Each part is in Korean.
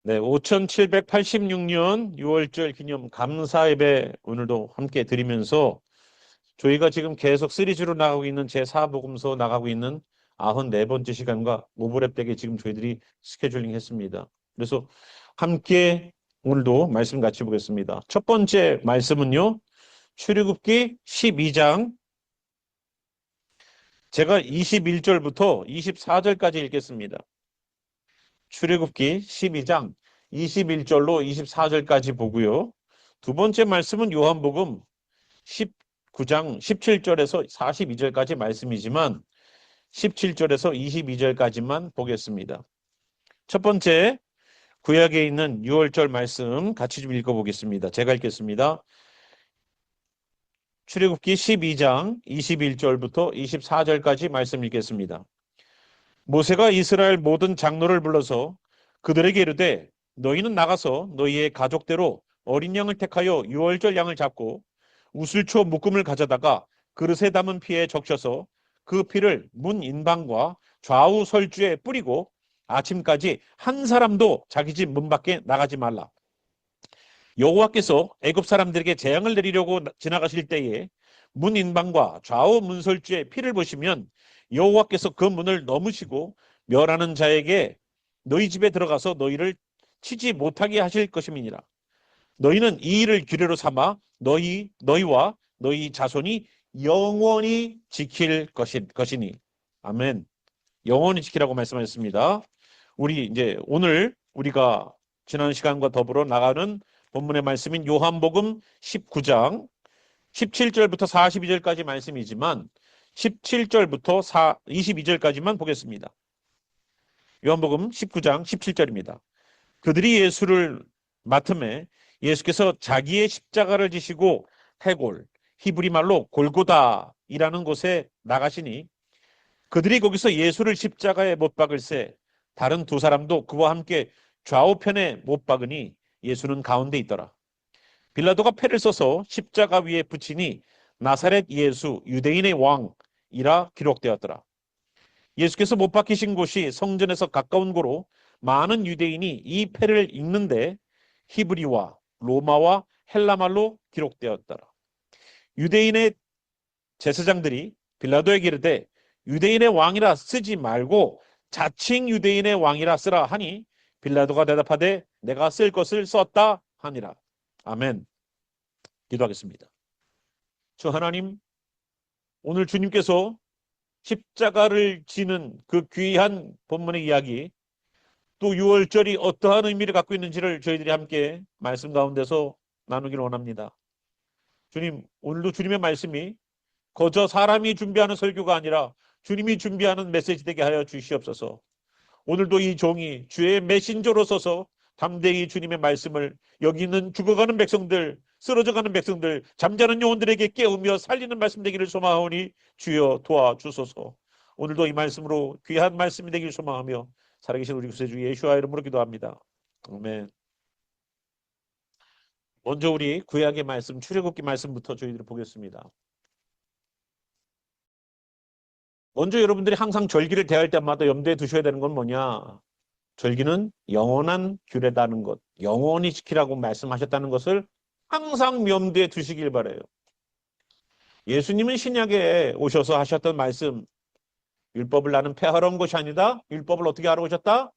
네, 5786년 6월절 기념 감사 예배 오늘도 함께 드리면서 저희가 지금 계속 시리즈로 나가고 있는 제4복음서 나가고 있는 94번째 시간과 오버랩되게 지금 저희들이 스케줄링 했습니다. 그래서 함께 오늘도 말씀 같이 보겠습니다. 첫 번째 말씀은요. 출애굽기 12장 제가 21절부터 24절까지 읽겠습니다. 출애굽기 12장 21절로 24절까지 보고요. 두 번째 말씀은 요한복음 19장 17절에서 42절까지 말씀이지만 17절에서 22절까지만 보겠습니다. 첫 번째 구약에 있는 6월절 말씀 같이 좀 읽어보겠습니다. 제가 읽겠습니다. 출애굽기 12장 21절부터 24절까지 말씀 읽겠습니다. 모세가 이스라엘 모든 장로를 불러서 그들에게 이르되 너희는 나가서 너희의 가족대로 어린 양을 택하여 유월절 양을 잡고 우슬초 묶음을 가져다가 그릇에 담은 피에 적셔서 그 피를 문 인방과 좌우 설주에 뿌리고 아침까지 한 사람도 자기 집 문 밖에 나가지 말라. 여호와께서 애굽 사람들에게 재앙을 내리려고 지나가실 때에 문 인방과 좌우 문설주에 피를 보시면 여호와께서 그 문을 넘으시고 멸하는 자에게 너희 집에 들어가서 너희를 치지 못하게 하실 것임이니라. 너희는 이 일을 규례로 삼아 너희와 너희 자손이 영원히 지킬 것이니. 아멘. 영원히 지키라고 말씀하셨습니다. 우리 이제 오늘 우리가 지난 시간과 더불어 나가는 본문의 말씀인 요한복음 19장 17절부터 42절까지 말씀이지만 17절부터 22절까지만 보겠습니다. 요한복음 19장 17절입니다. 그들이 예수를 맡음에 예수께서 자기의 십자가를 지시고 해골, 히브리 말로 골고다이라는 곳에 나가시니 그들이 거기서 예수를 십자가에 못 박을새 다른 두 사람도 그와 함께 좌우편에 못 박으니 예수는 가운데 있더라. 빌라도가 패를 써서 십자가 위에 붙이니 나사렛 예수 유대인의 왕이라 기록되었더라. 예수께서 못 박히신 곳이 성전에서 가까운 고로 많은 유대인이 이 패를 읽는데 히브리와 로마와 헬라말로 기록되었더라. 유대인의 제사장들이 빌라도에게 이르되 유대인의 왕이라 쓰지 말고 자칭 유대인의 왕이라 쓰라 하니 빌라도가 대답하되 내가 쓸 것을 썼다 하니라. 아멘. 기도하겠습니다. 주 하나님, 오늘 주님께서 십자가를 지는 그 귀한 본문의 이야기, 또 6월절이 어떠한 의미를 갖고 있는지를 저희들이 함께 말씀 가운데서 나누기를 원합니다. 주님, 오늘도 주님의 말씀이 거저 사람이 준비하는 설교가 아니라 주님이 준비하는 메시지 되게 하여 주시옵소서. 오늘도 이 종이 주의 메신저로 서서 담대히 주님의 말씀을 여기 있는 죽어가는 백성들, 쓰러져가는 백성들, 잠자는 영혼들에게 깨우며 살리는 말씀 되기를 소망하오니 주여 도와주소서. 오늘도 이 말씀으로 귀한 말씀이 되기를 소망하며 살아계신 우리 구세주 예수와 이름으로 기도합니다. 아멘. 먼저 우리 구약의 말씀, 출애굽기 말씀부터 저희들이 보겠습니다. 먼저 여러분들이 항상 절기를 대할 때마다 염두에 두셔야 되는 건 뭐냐? 절기는 영원한 규례다는 것, 영원히 지키라고 말씀하셨다는 것을 항상 염두에 두시길 바라요. 예수님은 신약에 오셔서 하셨던 말씀, 율법을 나는 폐하러 온 것이 아니다. 율법을 어떻게 하러 오셨다?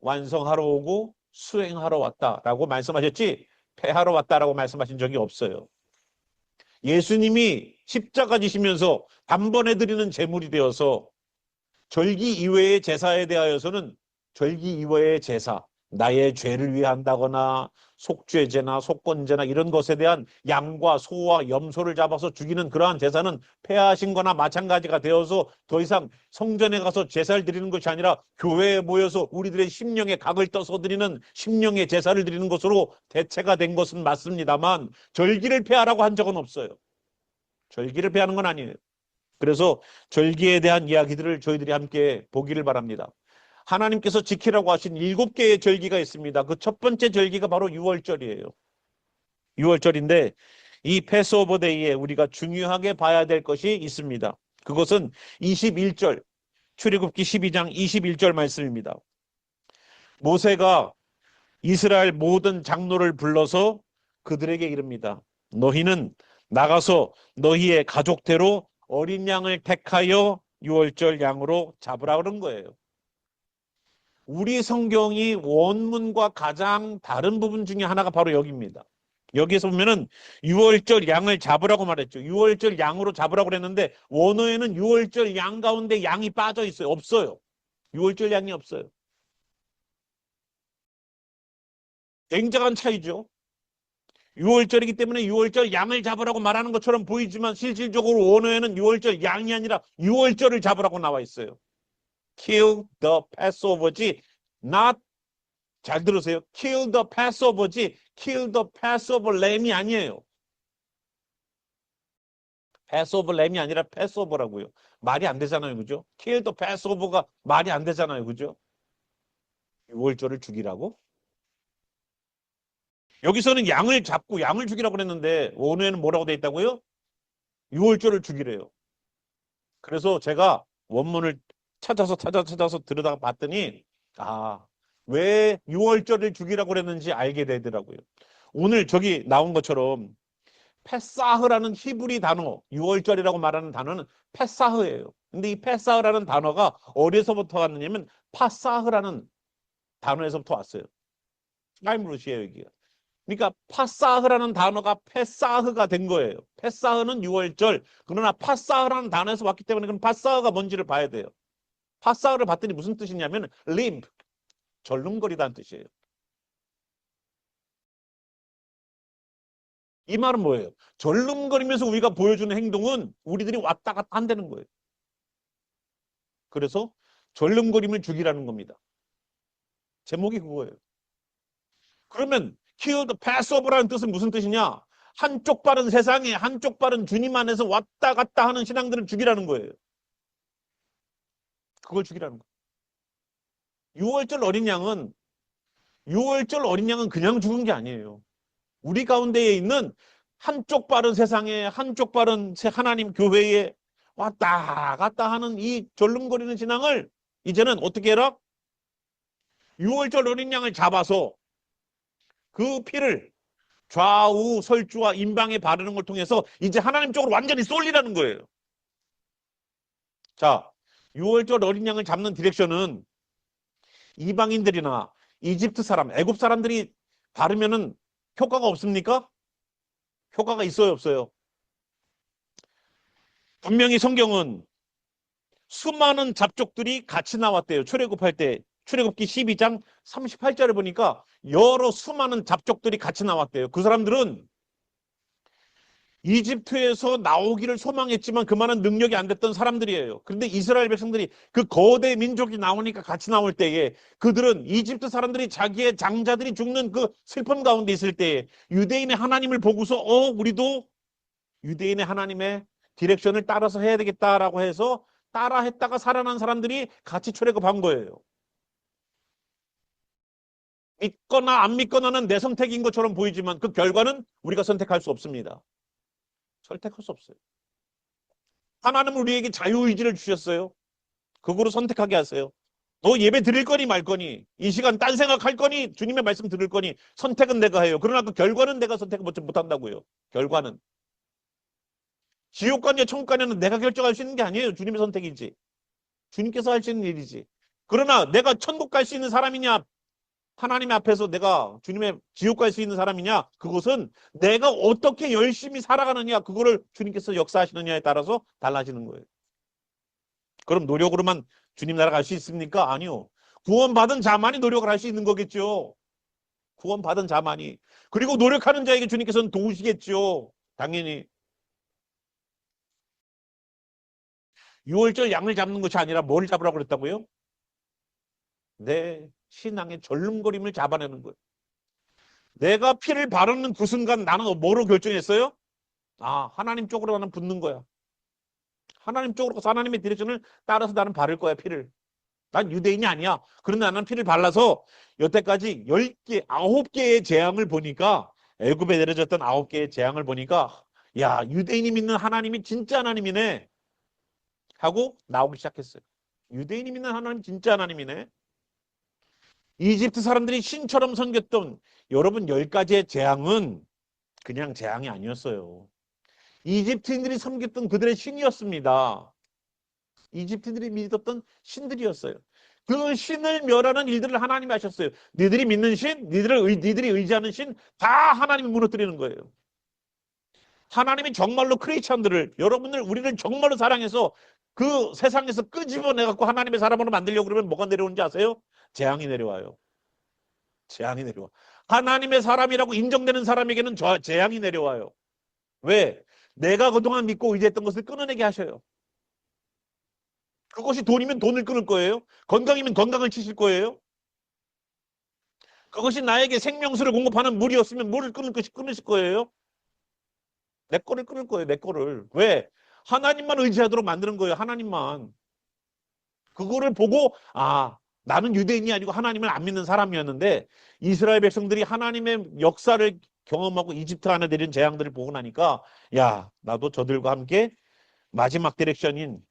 완성하러 오고 수행하러 왔다라고 말씀하셨지 폐하러 왔다라고 말씀하신 적이 없어요. 예수님이 십자가 지시면서 단번에 드리는 제물이 되어서 절기 이외의 제사에 대하여서는 절기 이외의 제사, 나의 죄를 위해 한다거나 속죄제나 속건제나 이런 것에 대한 양과 소와 염소를 잡아서 죽이는 그러한 제사는 폐하신 거나 마찬가지가 되어서 더 이상 성전에 가서 제사를 드리는 것이 아니라 교회에 모여서 우리들의 심령의 각을 떠서 드리는 심령의 제사를 드리는 것으로 대체가 된 것은 맞습니다만 절기를 폐하라고 한 적은 없어요. 절기를 폐하는 건 아니에요. 그래서 절기에 대한 이야기들을 저희들이 함께 보기를 바랍니다. 하나님께서 지키라고 하신 7개의 절기가 있습니다. 그 첫 번째 절기가 바로 6월절이에요. 6월절인데 이 패스오버 데이에 우리가 중요하게 봐야 될 것이 있습니다. 그것은 21절, 출애굽기 12장 21절 말씀입니다. 모세가 이스라엘 모든 장로를 불러서 그들에게 이릅니다. 너희는 나가서 너희의 가족대로 어린 양을 택하여 유월절 양으로 잡으라 그런 거예요. 우리 성경이 원문과 가장 다른 부분 중에 하나가 바로 여기입니다. 여기에서 보면은 유월절 양을 잡으라고 말했죠. 유월절 양으로 잡으라고 그랬는데 원어에는 유월절 양 가운데 양이 빠져 있어요. 없어요. 유월절 양이 없어요. 굉장한 차이죠. 유월절이기 때문에 유월절 양을 잡으라고 말하는 것처럼 보이지만 실질적으로 원어에는 유월절 양이 아니라 유월절을 잡으라고 나와 있어요. Kill the Passover지 not, 잘 들으세요. Kill the Passover지 Kill the Passover lamb이 아니에요. Passover lamb이 아니라 Passover라고요. 말이 안 되잖아요. 그죠? Kill the Passover가 말이 안 되잖아요. 그죠? 유월절을 죽이라고? 여기서는 양을 잡고 양을 죽이라고 그랬는데 원어에는 뭐라고 돼 있다고요? 유월절을 죽이래요. 그래서 제가 원문을 찾아서 들여다가 봤더니 왜 유월절을 죽이라고 그랬는지 알게 되더라고요. 오늘 저기 나온 것처럼 페사흐라는 히브리 단어, 유월절이라고 말하는 단어는 페사흐예요. 근데 이 페사흐라는 단어가 어디서부터 왔느냐면 파사흐라는 단어에서부터 왔어요. 타임루시예요, 여기가. 그러니까 파사흐라는 단어가 페사흐가 된 거예요. 페사흐는 유월절. 그러나 파사흐라는 단어에서 왔기 때문에 그럼 파사흐가 뭔지를 봐야 돼요. 파사흐를 봤더니 무슨 뜻이냐면 림프, 절름거리다는 뜻이에요. 이 말은 뭐예요? 절름거리면서 우리가 보여주는 행동은 우리들이 왔다 갔다 한다는 거예요. 그래서 절름거림을 죽이라는 겁니다. 제목이 그거예요. 그러면 kill the Passover라는 뜻은 무슨 뜻이냐? 한쪽 발은 세상에 한쪽 발은 주님 안에서 왔다 갔다 하는 신앙들을 죽이라는 거예요. 그걸 죽이라는 거예요. 6월절 어린 양은 그냥 죽은 게 아니에요. 우리 가운데에 있는 한쪽 발은 세상에 한쪽 발은 하나님 교회에 왔다 갔다 하는 이 절름거리는 신앙을 이제는 어떻게 해라? 6월절 어린 양을 잡아서 그 피를 좌우 설주와 임방에 바르는 걸 통해서 이제 하나님 쪽으로 완전히 쏠리라는 거예요. 자, 6월절 어린 양을 잡는 디렉션은 이방인들이나 이집트 사람, 애굽 사람들이 바르면은 효과가 없습니까? 효과가 있어요, 없어요? 분명히 성경은 수많은 잡족들이 같이 나왔대요. 출애굽할 때. 출애굽기 12장 38절을 보니까 여러 수많은 잡족들이 같이 나왔대요. 그 사람들은 이집트에서 나오기를 소망했지만 그만한 능력이 안 됐던 사람들이에요. 그런데 이스라엘 백성들이 그 거대 민족이 나오니까 같이 나올 때에 그들은 이집트 사람들이 자기의 장자들이 죽는 그 슬픔 가운데 있을 때에 유대인의 하나님을 보고서 우리도 유대인의 하나님의 디렉션을 따라서 해야 되겠다라고 해서 따라했다가 살아난 사람들이 같이 출애굽한 거예요. 믿거나 안 믿거나는 내 선택인 것처럼 보이지만 그 결과는 우리가 선택할 수 없습니다. 선택할 수 없어요. 하나님은 우리에게 자유의지를 주셨어요. 그거로 선택하게 하세요. 너 예배 드릴 거니 말 거니 이 시간 딴 생각할 거니 주님의 말씀 들을 거니 선택은 내가 해요. 그러나 그 결과는 내가 선택 못한다고요. 결과는. 지옥 가냐 천국 가냐는 내가 결정할 수 있는 게 아니에요. 주님의 선택이지. 주님께서 할 수 있는 일이지. 그러나 내가 천국 갈 수 있는 사람이냐 하나님 앞에서 내가 주님의 지옥 갈 수 있는 사람이냐 그것은 내가 어떻게 열심히 살아가느냐 그거를 주님께서 역사하시느냐에 따라서 달라지는 거예요. 그럼 노력으로만 주님 나라 갈 수 있습니까? 아니요. 구원받은 자만이 노력을 할 수 있는 거겠죠. 구원받은 자만이. 그리고 노력하는 자에게 주님께서는 도우시겠죠. 당연히. 유월절 양을 잡는 것이 아니라 뭘 잡으라고 그랬다고요? 내 신앙의 절름거림을 잡아내는 거예요. 내가 피를 바르는 그 순간 나는 뭐로 결정했어요? 하나님 쪽으로 나는 붙는 거야. 하나님 쪽으로 가서 하나님의 디렉션을 따라서 나는 바를 거야, 피를. 난 유대인이 아니야. 그런데 나는 피를 발라서 여태까지 10개, 9개의 재앙을 보니까 애굽에 내려졌던 9개의 재앙을 보니까 야, 유대인이 믿는 하나님이 진짜 하나님이네 하고 나오기 시작했어요. 유대인이 믿는 하나님 진짜 하나님이네. 이집트 사람들이 신처럼 섬겼던 여러분 10가지의 재앙은 그냥 재앙이 아니었어요. 이집트인들이 섬겼던 그들의 신이었습니다. 이집트인들이 믿었던 신들이었어요. 그 신을 멸하는 일들을 하나님이 하셨어요. 니들이 믿는 신, 니들이 의지하는 신 다 하나님이 무너뜨리는 거예요. 하나님이 정말로 크리스천들을 여러분들 우리를 정말로 사랑해서 그 세상에서 끄집어내갖고 하나님의 사람으로 만들려고 그러면 뭐가 내려오는지 아세요? 재앙이 내려와요. 재앙이 내려와. 하나님의 사람이라고 인정되는 사람에게는 재앙이 내려와요. 왜? 내가 그동안 믿고 의지했던 것을 끊어내게 하셔요. 그것이 돈이면 돈을 끊을 거예요. 건강이면 건강을 치실 거예요. 그것이 나에게 생명수를 공급하는 물이었으면 물을 끊으실 거예요. 내 거를 끊을 거예요. 내 거를. 왜? 하나님만 의지하도록 만드는 거예요. 하나님만. 그거를 보고 나는 유대인이 아니고 하나님을 안 믿는 사람이었는데 이스라엘 백성들이 하나님의 역사를 경험하고 이집트 안에 내린 재앙들을 보고 나니까 야, 나도 저들과 함께 마지막 디렉션인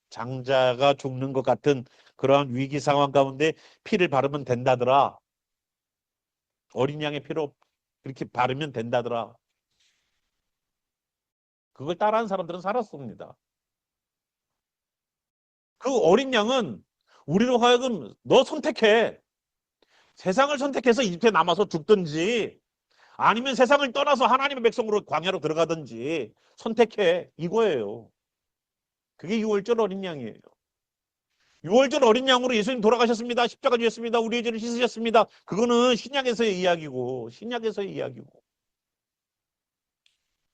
장자가 죽는 것 같은 그러한 위기 상황 가운데 피를 바르면 된다더라. 어린 양의 피로 그렇게 바르면 된다더라. 그걸 따라한 사람들은 살았습니다. 그 어린 양은 우리로 하여금 너 선택해. 세상을 선택해서 이집트에 남아서 죽든지 아니면 세상을 떠나서 하나님의 백성으로 광야로 들어가든지 선택해. 이거예요. 그게 6월절 어린 양이에요. 6월절 어린 양으로 예수님 돌아가셨습니다. 십자가 지셨습니다. 우리의 죄를 씻으셨습니다. 그거는 신약에서의 이야기고 신약에서의 이야기고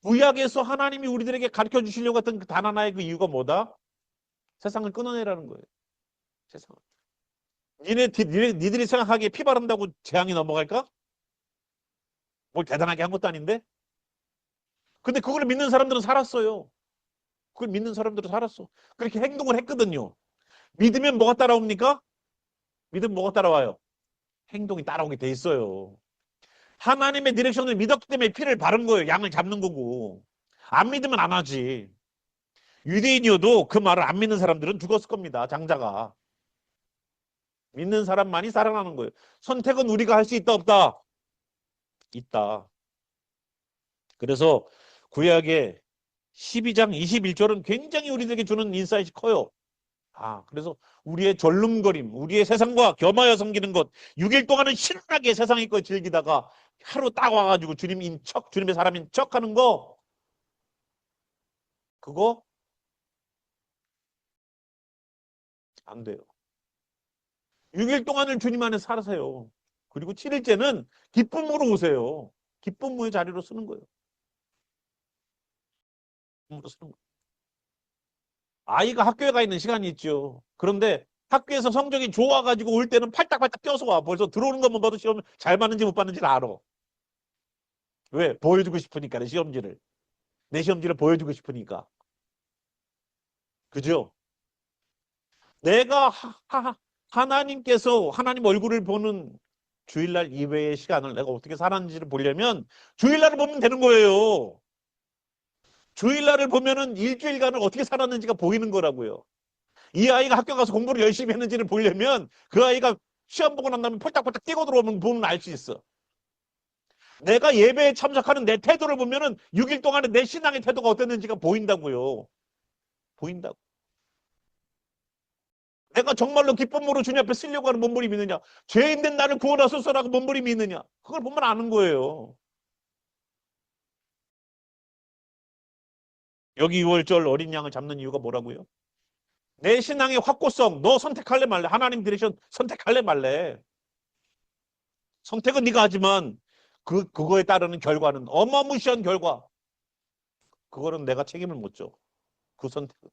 구약에서 하나님이 우리들에게 가르쳐 주시려고 했던 그 단 하나의 그 이유가 뭐다? 세상을 끊어내라는 거예요. 세상을. 니들이 생각하기에 피 바른다고 재앙이 넘어갈까? 뭘 대단하게 한 것도 아닌데? 근데 그걸 믿는 사람들은 살았어요. 그걸 믿는 사람들은 살았어. 그렇게 행동을 했거든요. 믿으면 뭐가 따라옵니까? 믿으면 뭐가 따라와요? 행동이 따라오게 돼 있어요. 하나님의 디렉션을 믿었기 때문에 피를 바른 거예요. 양을 잡는 거고. 안 믿으면 안 하지. 유대인이어도 그 말을 안 믿는 사람들은 죽었을 겁니다. 장자가. 믿는 사람만이 살아나는 거예요. 선택은 우리가 할 수 있다 없다? 있다. 그래서 구약의 12장 21절은 굉장히 우리들에게 주는 인사이트이 커요. 그래서 우리의 절름거림, 우리의 세상과 겸하여 섬기는 것, 6일 동안은 신나게 세상의 것 즐기다가 하루 딱 와가지고 주님인 척, 주님의 사람인 척 하는 거, 그거 안 돼요. 6일 동안을 주님 안에 살아세요. 그리고 7일째는 기쁨으로 오세요. 기쁨의 자리로 쓰는 거예요. 기쁨으로 쓰는 거예요. 아이가 학교에 가 있는 시간이 있죠. 그런데 학교에서 성적이 좋아가지고 올 때는 팔딱팔딱 뛰어서 와. 벌써 들어오는 것만 봐도 시험 잘 봤는지 못 봤는지를 알아. 왜? 보여주고 싶으니까, 시험지를. 내 시험지를 보여주고 싶으니까. 그죠? 내가 하나님께서 하나님 얼굴을 보는 주일날 이외의 시간을 내가 어떻게 살았는지를 보려면 주일날을 보면 되는 거예요. 주일날을 보면은 일주일간을 어떻게 살았는지가 보이는 거라고요. 이 아이가 학교 가서 공부를 열심히 했는지를 보려면 그 아이가 시험 보고 난 다음에 펄딱펄딱 뛰고 들어오면 보면 알 수 있어. 내가 예배에 참석하는 내 태도를 보면은 6일 동안에 내 신앙의 태도가 어땠는지가 보인다고요. 보인다고. 내가 정말로 기쁨으로 주님 앞에 쓰려고 하는 몸부림이 있느냐? 죄인된 나를 구원하소서라고 몸부림이 있느냐? 그걸 보면 아는 거예요. 여기 6월절 어린 양을 잡는 이유가 뭐라고요? 내 신앙의 확고성, 너 선택할래 말래? 하나님 디렉션 선택할래 말래? 선택은 네가 하지만 그거에 따르는 결과는 어마무시한 결과. 그거는 내가 책임을 못 져. 그 선택은.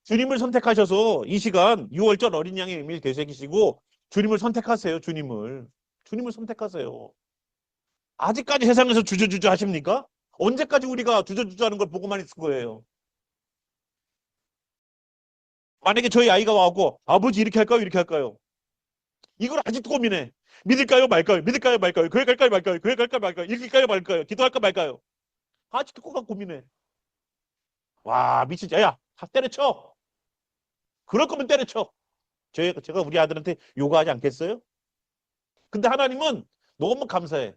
주님을 선택하셔서 이 시간 6월절 어린 양의 의미를 되새기시고 주님을 선택하세요. 주님을. 주님을 선택하세요. 아직까지 세상에서 주저주저 하십니까? 언제까지 우리가 주저주저 하는 걸 보고만 있을 거예요? 만약에 저희 아이가 와갖고 아버지 이렇게 할까요? 이렇게 할까요? 이걸 아직도 고민해. 믿을까요? 말까요? 믿을까요? 말까요? 교회 갈까요? 말까요? 교회 갈까요? 말까요? 읽을까요? 말까요? 기도할까? 말까요? 아직도 꼭 고민해. 와, 미치지. 야, 때려쳐. 그럴 거면 때려쳐. 제가 우리 아들한테 요구하지 않겠어요? 근데 하나님은 너무 감사해.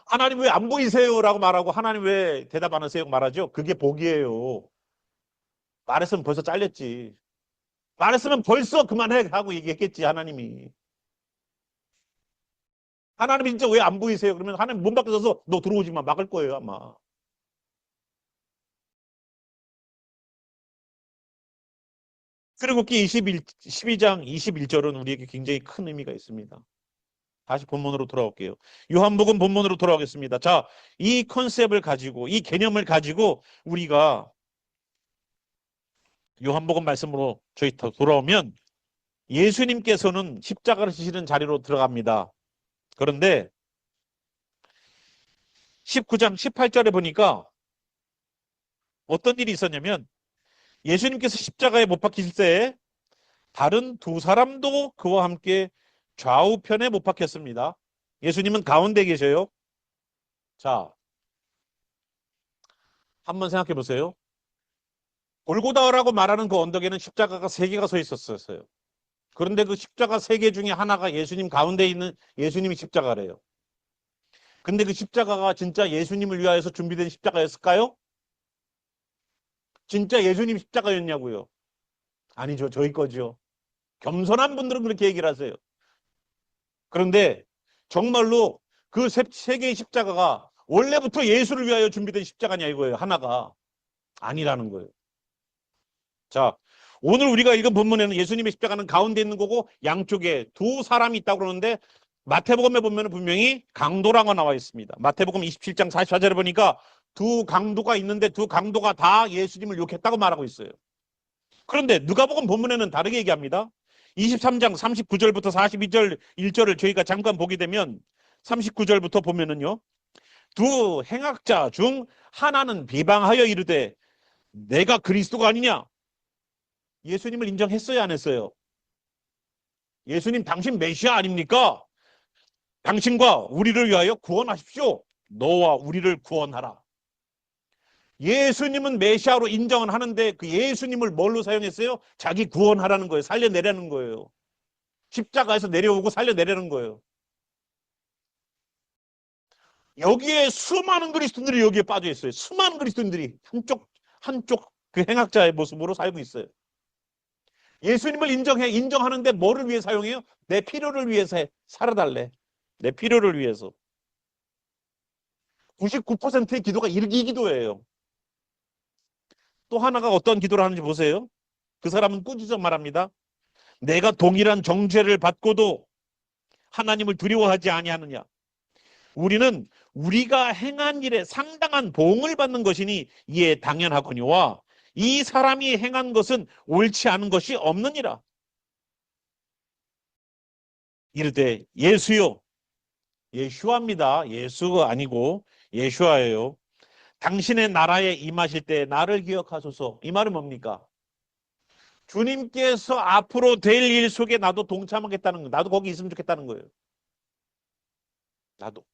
하나님 왜 안 보이세요? 라고 말하고 하나님 왜 대답 안 하세요? 말하죠. 그게 복이에요. 말했으면 벌써 잘렸지. 말했으면 벌써 그만해 하고 얘기했겠지 하나님이. 하나님 진짜 왜 안 보이세요? 그러면 하나님 문 밖에 서서 너 들어오지 마 막을 거예요 아마. 출애굽기 12장 21절은 우리에게 굉장히 큰 의미가 있습니다. 다시 본문으로 돌아올게요. 요한복음 본문으로 돌아오겠습니다. 자, 이 컨셉을 가지고 이 개념을 가지고 우리가 요한복음 말씀으로 저희 돌아오면 예수님께서는 십자가를 지시는 자리로 들어갑니다. 그런데 19장 18절에 보니까 어떤 일이 있었냐면 예수님께서 십자가에 못 박히실 때 다른 두 사람도 그와 함께 좌우편에 못 박혔습니다. 예수님은 가운데 계셔요. 자, 한번 생각해 보세요. 골고다라고 말하는 그 언덕에는 십자가가 세 개가 서 있었어요. 그런데 그 십자가 세 개 중에 하나가 예수님 가운데 있는 예수님이 십자가래요. 근데 그 십자가가 진짜 예수님을 위하여서 준비된 십자가였을까요? 진짜 예수님 십자가였냐고요? 아니죠. 저희 거죠. 겸손한 분들은 그렇게 얘기를 하세요. 그런데 정말로 그 세 개의 십자가가 원래부터 예수를 위하여 준비된 십자가냐 이거예요. 하나가. 아니라는 거예요. 자, 오늘 우리가 읽은 본문에는 예수님의 십자가는 가운데 있는 거고 양쪽에 두 사람이 있다고 그러는데 마태복음에 보면 분명히 강도라고 나와 있습니다. 마태복음 27장 44절에 보니까 두 강도가 있는데 두 강도가 다 예수님을 욕했다고 말하고 있어요. 그런데 누가복음 본문에는 다르게 얘기합니다. 23장 39절부터 42절 1절을 저희가 잠깐 보게 되면 39절부터 보면은요. 두 행악자 중 하나는 비방하여 이르되 내가 그리스도가 아니냐? 예수님을 인정했어요, 안 했어요? 예수님 당신 메시아 아닙니까? 당신과 우리를 위하여 구원하십시오. 너와 우리를 구원하라. 예수님은 메시아로 인정은 하는데 그 예수님을 뭘로 사용했어요? 자기 구원하라는 거예요. 살려내라는 거예요. 십자가에서 내려오고 살려내라는 거예요. 여기에 수많은 그리스도인들이 여기에 빠져 있어요. 수많은 그리스도인들이 한쪽 그 행악자의 모습으로 살고 있어요. 예수님을 인정하는데 뭐를 위해 사용해요? 내 필요를 위해서 살아달래. 내 필요를 위해서. 99%의 기도가 이 기도예요. 또 하나가 어떤 기도를 하는지 보세요. 그 사람은 꾸짖어 말합니다. 내가 동일한 정죄를 받고도 하나님을 두려워하지 아니하느냐. 우리는 우리가 행한 일에 상당한 보응을 받는 것이니 이에 당연하거니와 이 사람이 행한 것은 옳지 않은 것이 없느니라. 이르되 예수요. 예슈아입니다. 예수가 아니고 예슈아예요. 당신의 나라에 임하실 때 나를 기억하소서. 이 말은 뭡니까? 주님께서 앞으로 될 일 속에 나도 동참하겠다는 거. 나도 거기 있으면 좋겠다는 거예요. 나도.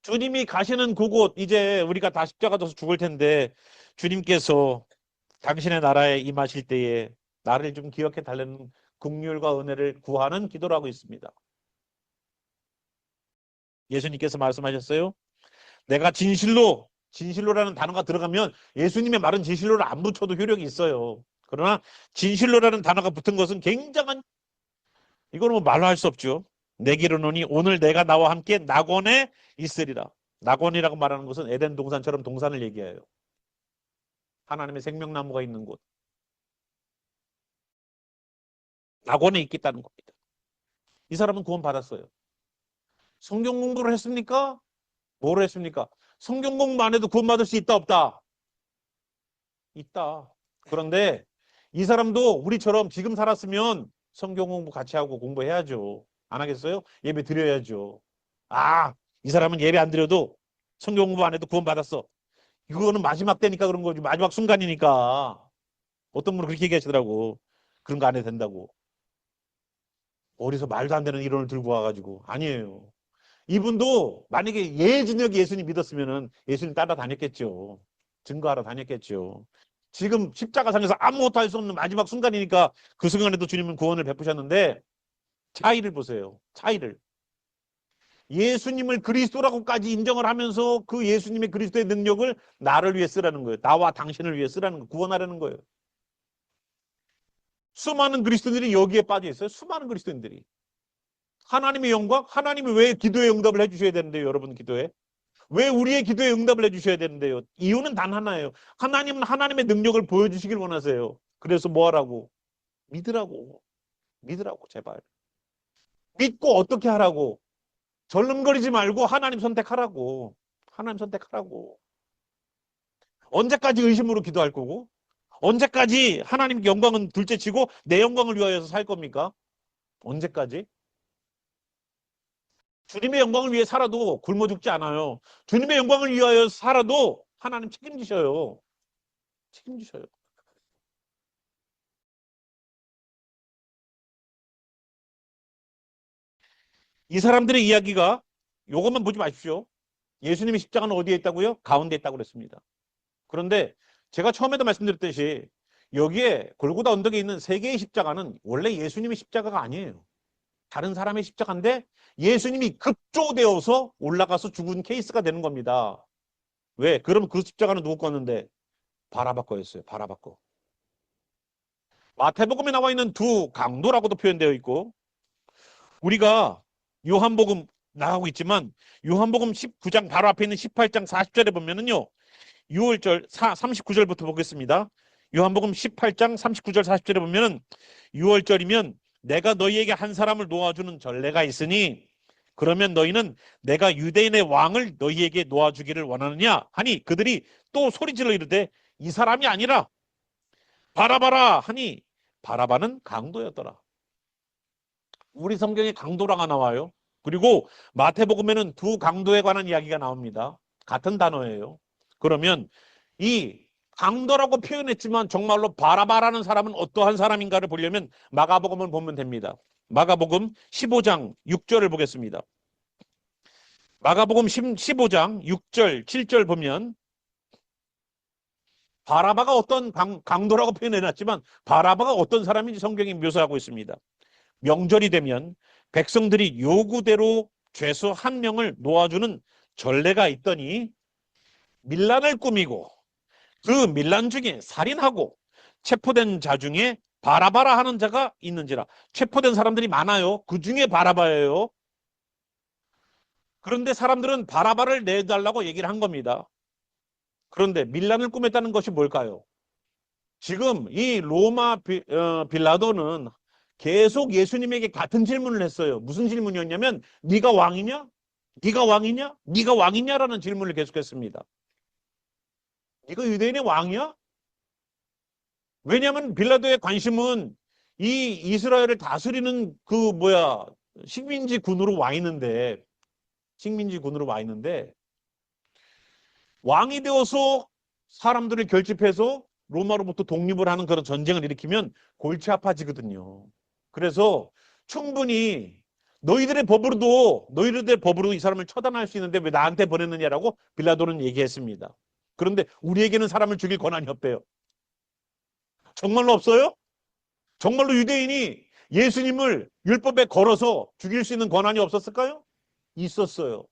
주님이 가시는 그곳 이제 우리가 다 십자가 져서 죽을 텐데 주님께서 당신의 나라에 임하실 때에 나를 좀 기억해 달라는 긍휼과 은혜를 구하는 기도를 하고 있습니다. 예수님께서 말씀하셨어요. 내가 진실로라는 단어가 들어가면 예수님의 말은 진실로를 안 붙여도 효력이 있어요. 그러나 진실로라는 단어가 붙은 것은 굉장한 이거는 뭐 말로 할 수 없죠. 내게 이르노니 오늘 내가 나와 함께 낙원에 있으리라. 낙원이라고 말하는 것은 에덴 동산처럼 동산을 얘기해요. 하나님의 생명나무가 있는 곳. 낙원에 있겠다는 겁니다. 이 사람은 구원 받았어요. 성경 공부를 했습니까? 뭘 했습니까? 성경 공부 안 해도 구원 받을 수 있다 없다? 있다. 그런데 이 사람도 우리처럼 지금 살았으면 성경 공부 같이 하고 공부해야죠. 안 하겠어요? 예배 드려야죠. 아, 이 사람은 예배 안 드려도 성경 공부 안 해도 구원 받았어. 이거는 마지막 때니까 그런 거지. 마지막 순간이니까. 어떤 분은 그렇게 얘기하시더라고. 그런 거 안 해도 된다고. 어디서 말도 안 되는 이론을 들고 와가지고. 아니에요. 이분도 만약에 예진혁 예수님 믿었으면은 예수님 따라다녔겠죠. 증거하러 다녔겠죠. 지금 십자가상에서 아무것도 할 수 없는 마지막 순간이니까 그 순간에도 주님은 구원을 베푸셨는데 차이를 보세요. 차이를. 예수님을 그리스도라고까지 인정을 하면서 그 예수님의 그리스도의 능력을 나를 위해 쓰라는 거예요. 나와 당신을 위해 쓰라는 거예요. 구원하라는 거예요. 수많은 그리스도인들이 여기에 빠져 있어요. 수많은 그리스도인들이. 하나님의 영광? 하나님이 왜 기도에 응답을 해주셔야 되는데요, 여러분 기도에? 왜 우리의 기도에 응답을 해주셔야 되는데요? 이유는 단 하나예요. 하나님은 하나님의 능력을 보여주시길 원하세요. 그래서 뭐 하라고? 믿으라고. 믿으라고, 제발. 믿고 어떻게 하라고? 절름거리지 말고 하나님 선택하라고. 하나님 선택하라고. 언제까지 의심으로 기도할 거고? 언제까지 하나님 영광은 둘째치고 내 영광을 위하여서 살 겁니까? 언제까지? 주님의 영광을 위해 살아도 굶어 죽지 않아요. 주님의 영광을 위하여 살아도 하나님 책임지셔요. 책임지셔요. 이 사람들의 이야기가 요것만 보지 마십시오. 예수님의 십자가는 어디에 있다고요? 가운데 있다고 그랬습니다. 그런데 제가 처음에도 말씀드렸듯이 여기에 골고다 언덕에 있는 세 개의 십자가는 원래 예수님의 십자가가 아니에요. 다른 사람의 십자가인데 예수님이 급조되어서 올라가서 죽은 케이스가 되는 겁니다. 왜? 그럼 그 십자가는 누구 거였는데? 바라바 거였어요. 바라바 거. 마태복음에 나와 있는 두 강도라고도 표현되어 있고 우리가 요한복음 나가고 있지만 요한복음 19장 바로 앞에 있는 18장 40절에 보면은요. 6월절 39절부터 보겠습니다. 요한복음 18장 39절 40절에 보면은 6월절이면 내가 너희에게 한 사람을 놓아주는 전례가 있으니 그러면 너희는 내가 유대인의 왕을 너희에게 놓아주기를 원하느냐 하니 그들이 또 소리질러 이르되 이 사람이 아니라 바라바라 하니 바라바는 강도였더라. 우리 성경에 강도라가 나와요. 그리고 마태복음에는 두 강도에 관한 이야기가 나옵니다. 같은 단어예요. 그러면 이 강도라고 표현했지만 정말로 바라바라는 사람은 어떠한 사람인가를 보려면 마가복음을 보면 됩니다. 마가복음 15장 6절을 보겠습니다. 마가복음 15장 6절 7절 보면 바라바가 어떤 강도라고 표현해놨지만 바라바가 어떤 사람인지 성경이 묘사하고 있습니다. 명절이 되면 백성들이 요구대로 죄수 한 명을 놓아주는 전례가 있더니 밀란을 꾸미고 그 밀란 중에 살인하고 체포된 자 중에 바라바라 하는 자가 있는지라. 체포된 사람들이 많아요. 그 중에 바라바예요. 그런데 사람들은 바라바를 내달라고 얘기를 한 겁니다. 그런데 밀란을 꾸몄다는 것이 뭘까요? 지금 이 로마 빌라도는 계속 예수님에게 같은 질문을 했어요. 무슨 질문이었냐면 네가 왕이냐? 네가 왕이냐? 네가 왕이냐라는 질문을 계속했습니다. 네가 유대인의 왕이야? 왜냐하면 빌라도의 관심은 이 이스라엘을 다스리는 식민지 군으로 와 있는데 왕이 되어서 사람들을 결집해서 로마로부터 독립을 하는 그런 전쟁을 일으키면 골치 아파지거든요. 그래서 충분히 너희들의 법으로도 이 사람을 처단할 수 있는데 왜 나한테 보냈느냐라고 빌라도는 얘기했습니다. 그런데 우리에게는 사람을 죽일 권한이 없대요. 정말로 없어요? 정말로 유대인이 예수님을 율법에 걸어서 죽일 수 있는 권한이 없었을까요? 있었어요.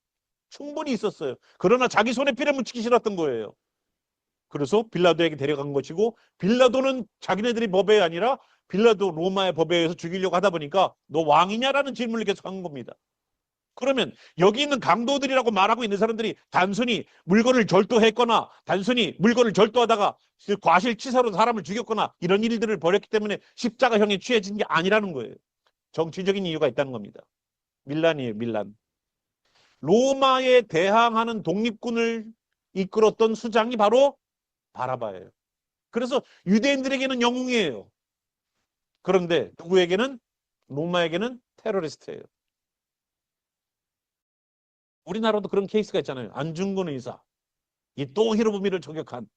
충분히 있었어요. 그러나 자기 손에 피를 묻히기 싫었던 거예요. 그래서 빌라도에게 데려간 것이고 빌라도는 자기네들이 법에 아니라 빌라도 로마의 법에 의해서 죽이려고 하다 보니까 너 왕이냐라는 질문을 계속 한 겁니다. 그러면 여기 있는 강도들이라고 말하고 있는 사람들이 단순히 물건을 절도했거나 단순히 물건을 절도하다가 과실치사로 사람을 죽였거나 이런 일들을 벌였기 때문에 십자가형에 취해진 게 아니라는 거예요. 정치적인 이유가 있다는 겁니다. 밀란이에요, 밀란. 로마에 대항하는 독립군을 이끌었던 수장이 바로 바라바예요. 그래서 유대인들에게는 영웅이에요. 그런데 누구에게는 로마에게는 테러리스트예요. 우리나라도 그런 케이스가 있잖아요. 안중근 의사. 이 또 히로부미를 저격한.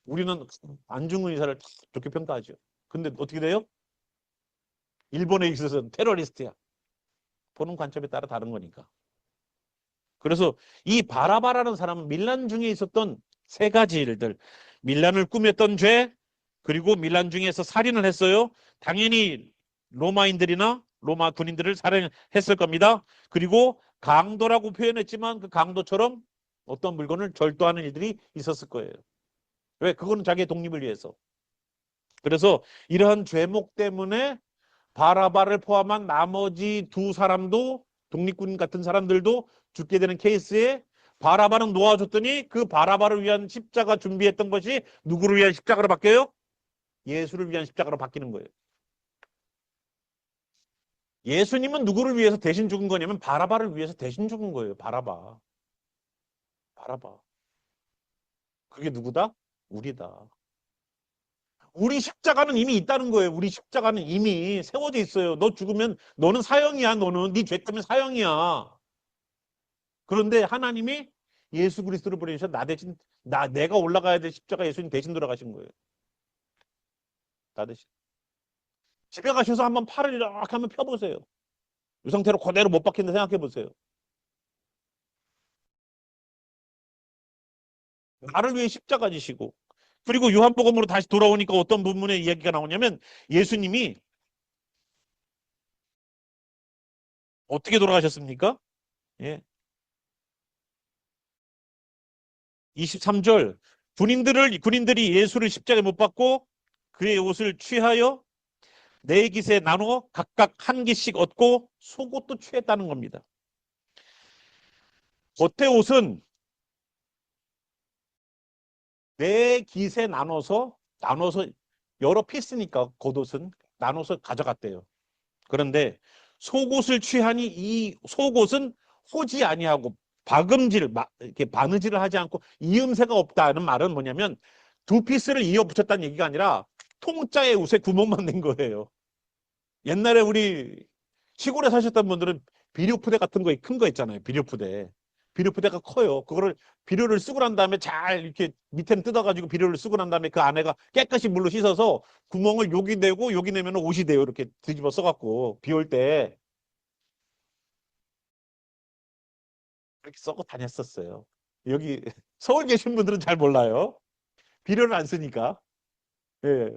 우리는 안중근 의사를 좋게 평가하죠. 근데 어떻게 돼요? 일본에 있어서는 테러리스트야. 보는 관점에 따라 다른 거니까. 그래서 이 바라바라는 사람은 밀란 중에 있었던 세 가지 일들. 밀란을 꾸몄던 죄, 그리고 밀란 중에서 살인을 했어요. 당연히 로마인들이나 로마 군인들을 살해했을 겁니다. 그리고 강도라고 표현했지만 그 강도처럼 어떤 물건을 절도하는 일들이 있었을 거예요. 왜? 그거는 자기의 독립을 위해서. 그래서 이러한 죄목 때문에 바라바를 포함한 나머지 두 사람도 독립군 같은 사람들도 죽게 되는 케이스에 바라바는 놓아줬더니 그 바라바를 위한 십자가 준비했던 것이 누구를 위한 십자가로 바뀌어요? 예수를 위한 십자가로 바뀌는 거예요. 예수님은 누구를 위해서 대신 죽은 거냐면 바라바를 위해서 대신 죽은 거예요. 바라바. 바라바. 그게 누구다? 우리다. 우리 십자가는 이미 있다는 거예요. 우리 십자가는 이미 세워져 있어요. 너 죽으면 너는 사형이야. 너는 네 죄 때문에 사형이야. 그런데 하나님이 예수 그리스도를 보내셔서 나 대신 내가 올라가야 될 십자가 예수님 대신 돌아가신 거예요. 나 대신. 집에 가셔서 한번 팔을 이렇게 한번 펴보세요. 이 상태로 그대로 못 박힌다 생각해 보세요. 나를 위해 십자가 지시고 그리고 요한복음으로 다시 돌아오니까 어떤 부분에 이야기가 나오냐면 예수님이 어떻게 돌아가셨습니까? 예. 23절 군인들이 예수를 십자가에 못 박고 그의 옷을 취하여 네 깃에 나누어 각각 한 깃씩 얻고 속옷도 취했다는 겁니다. 겉의 옷은 네 깃에 나눠서 여러 피스니까 겉옷은 나눠서 가져갔대요. 그런데 속옷을 취하니 이 속옷은 호지 아니하고 이렇게 바느질을 하지 않고 이음새가 없다는 말은 뭐냐면 두 피스를 이어 붙였다는 얘기가 아니라 통짜의 옷에 구멍만 낸 거예요. 옛날에 우리 시골에 사셨던 분들은 비료푸대 같은 거 큰 거 있잖아요. 비료푸대. 비료푸대가 커요. 그거를 비료를 쓰고 난 다음에 잘 이렇게 밑에는 뜯어가지고 비료를 쓰고 난 다음에 그 안에가 깨끗이 물로 씻어서 구멍을 여기 내고 여기 내면 옷이 돼요. 이렇게 뒤집어 써갖고 비 올 때 그렇게 써고 다녔었어요. 여기 서울 계신 분들은 잘 몰라요. 비료를 안 쓰니까. 예.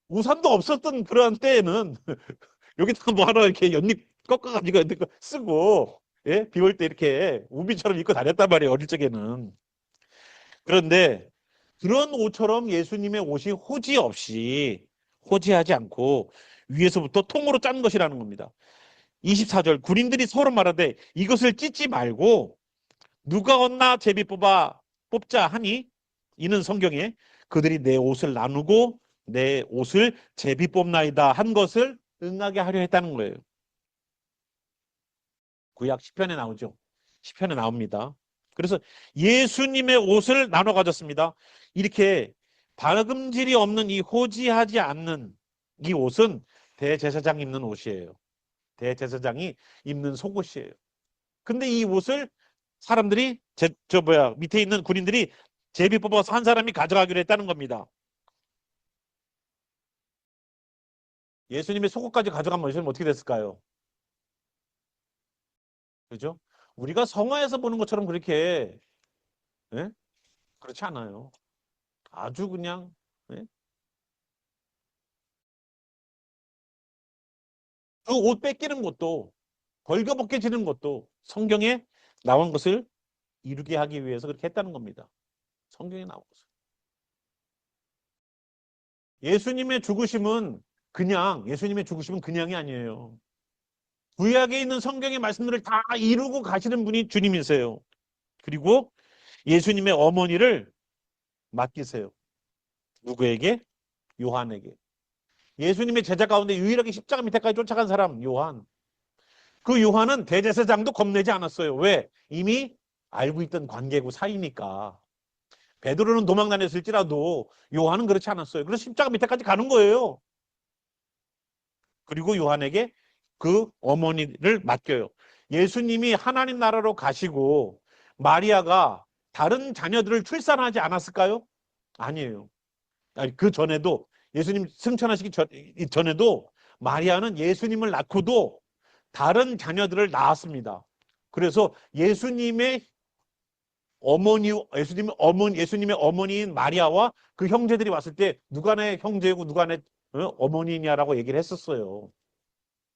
우산도 없었던 그러한 때에는 여기다가 뭐 하나 이렇게 연잎 꺾어가지고 쓰고 예? 비 올 때 이렇게 우비처럼 입고 다녔단 말이에요. 어릴 적에는. 그런데 그런 옷처럼 예수님의 옷이 호지하지 않고 위에서부터 통으로 짠 것이라는 겁니다. 24절 군인들이 서로 말하되 이것을 찢지 말고 누가 얻나 제비 뽑자 하니 이는 성경에 그들이 내 옷을 나누고 내 옷을 제비 뽑나이다 한 것을 응하게 하려 했다는 거예요. 구약 시편에 나오죠. 시편에 나옵니다. 그래서 예수님의 옷을 나눠 가졌습니다. 이렇게 발금질이 없는 이 호지하지 않는 이 옷은 대제사장 입는 옷이에요. 대제사장이 입는 속옷이에요. 근데 이 옷을 사람들이 밑에 있는 군인들이 제비 뽑아서 한 사람이 가져가기로 했다는 겁니다. 예수님의 속옷까지 가져가면 예수님 어떻게 됐을까요? 그죠? 우리가 성화에서 보는 것처럼 그렇게 예? 그렇지 않아요. 아주 그냥 예? 그 옷 뺏기는 것도 벌거벗겨지는 것도 성경에 나온 것을 이루게 하기 위해서 그렇게 했다는 겁니다. 성경에 나온 것을. 예수님의 죽으심은 그냥이 아니에요. 구약에 있는 성경의 말씀들을 다 이루고 가시는 분이 주님이세요. 그리고 예수님의 어머니를 맡기세요. 누구에게? 요한에게. 예수님의 제자 가운데 유일하게 십자가 밑에까지 쫓아간 사람 요한. 그 요한은 대제사장도 겁내지 않았어요. 왜? 이미 알고 있던 관계고 사이니까. 베드로는 도망 다녔을지라도 요한은 그렇지 않았어요. 그래서 십자가 밑에까지 가는 거예요. 그리고 요한에게 그 어머니를 맡겨요. 예수님이 하나님 나라로 가시고 마리아가 다른 자녀들을 출산하지 않았을까요? 아니에요. 아니, 그 전에도 예수님 승천하시기 전에도 마리아는 예수님을 낳고도 다른 자녀들을 낳았습니다. 그래서 예수님의 예수님의 어머니인 마리아와 그 형제들이 왔을 때 누가 내 형제고 누가 내 어머니냐라고 얘기를 했었어요.